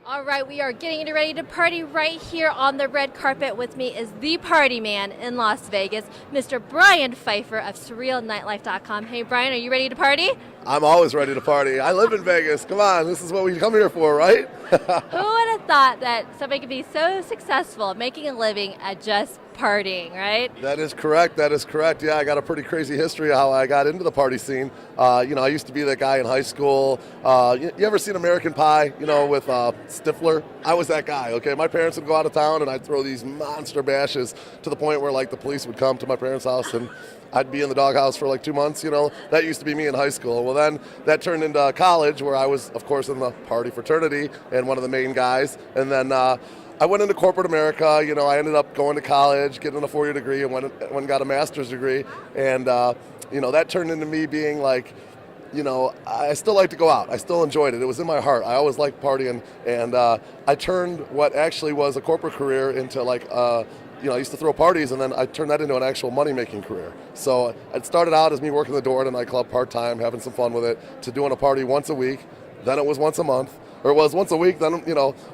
All right, we are getting ready to party right here on the red carpet. With me is the party man in Las Vegas, Mr. Brian Pfeiffer of SurrealNightlife.com. Hey, Brian, are you ready to party? I'm always ready to party. I live in Vegas. Come on, this is what we come here for, right? Who would have thought that somebody could be so successful making a living at just partying, right? That is correct. That is correct. Yeah, I got a pretty crazy history of how I got into the party scene. I used to be that guy in high school. You ever seen American Pie, with Stifler? I was that guy, okay? My parents would go out of town, and I'd throw these monster bashes to the point where, the police would come to my parents' house, and I'd be in the doghouse for 2 months, That used to be me in high school. Well, then that turned into college, where I was, of course, in the party fraternity and one of the main guys. And then I went into corporate America. I ended up going to college, getting a 4-year degree, and went and got a master's degree. And, that turned into me being I still like to go out. I still enjoyed it. It was in my heart. I always liked partying. And I turned what actually was a corporate career into I used to throw parties, and then I turned that into an actual money-making career. So it started out as me working the door at a nightclub part-time, having some fun with it, to doing a party once a week. Then it was once a month. Or it was once a week, then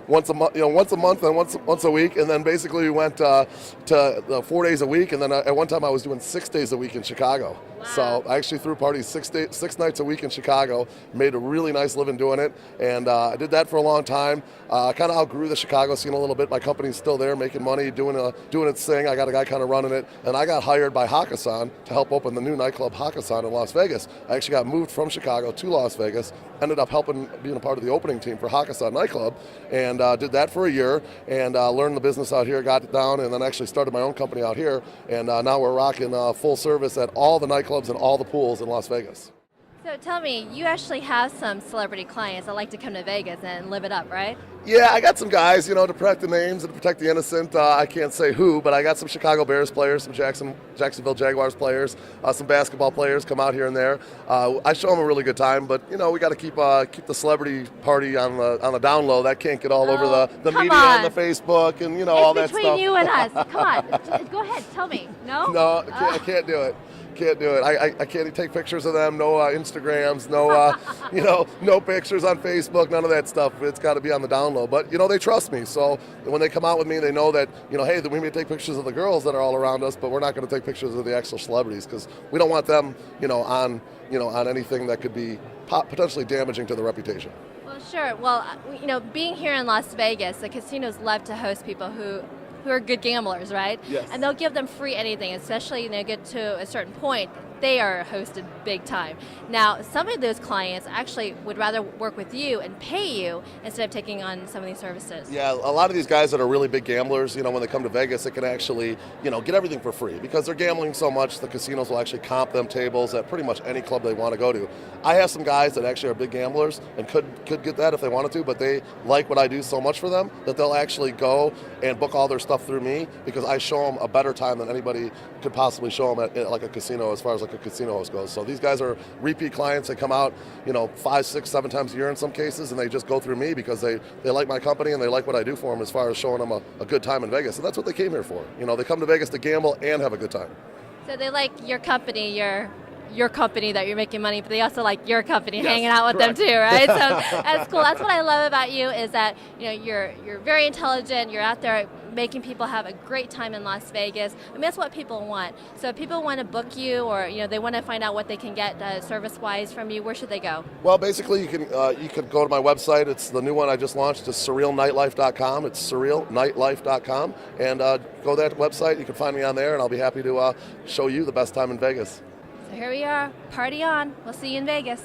once a month, once a month, then once a week, and then basically we went to 4 days a week, and then at one time I was doing 6 days a week in Chicago. Wow. So I actually threw parties 6 nights a week in Chicago, made a really nice living doing it, and I did that for a long time. Kind of outgrew the Chicago scene a little bit. My company's still there, making money, doing its thing. I got a guy kind of running it, and I got hired by Hakkasan to help open the new nightclub Hakkasan in Las Vegas. I actually got moved from Chicago to Las Vegas, ended up being a part of the opening team for Hakkasan nightclub, and did that for a year, and learned the business out here, got it down, and then actually started my own company out here, and now we're rocking full service at all the nightclubs and all the pools in Las Vegas. So tell me, you actually have some celebrity clients that like to come to Vegas and live it up, right? Yeah, I got some guys, to protect the names and to protect the innocent. I can't say who, but I got some Chicago Bears players, some Jacksonville Jaguars players, some basketball players come out here and there. I show them a really good time, but we got to keep the celebrity party on the down low. That can't get all over the media and the Facebook and all that stuff. It's between you and us. Come on, go ahead, tell me. No? No, I can't do it. Can't do it. I can't take pictures of them. No Instagrams. No no pictures on Facebook. None of that stuff. It's got to be on the down low. But they trust me. So when they come out with me, they know that hey, we may take pictures of the girls that are all around us, but we're not going to take pictures of the actual celebrities because we don't want them on anything that could be potentially damaging to the reputation. Well, sure. Well, being here in Las Vegas, the casinos love to host people who are good gamblers, right? Yes. And they'll give them free anything, especially get to a certain point, they are hosted big time. Now, some of those clients actually would rather work with you and pay you instead of taking on some of these services. Yeah, a lot of these guys that are really big gamblers, when they come to Vegas, they can actually, get everything for free because they're gambling so much. The casinos will actually comp them tables at pretty much any club they want to go to. I have some guys that actually are big gamblers and could get that if they wanted to, but they like what I do so much for them that they'll actually go and book all their stuff through me because I show them a better time than anybody could possibly show them at a casino as far as a casino host goes. So these guys are repeat clients. They come out, 5, 6, 7 times a year in some cases, and they just go through me because they like my company and they like what I do for them as far as showing them a good time in Vegas. And that's what they came here for. They come to Vegas to gamble and have a good time. So they like your company, your company that you're making money, but they also like your company, yes, hanging out with correct. them too, right? So that's cool. That's what I love about you is that you're very intelligent. You're out there making people have a great time in Las Vegas. I mean, that's what people want. So if people want to book you or they want to find out what they can get service-wise from you, where should they go? Well, basically you can go to my website. It's the new one I just launched. It's SurrealNightlife.com. It's SurrealNightlife.com, and go to that website. You can find me on there, and I'll be happy to show you the best time in Vegas. So here we are, party on. We'll see you in Vegas.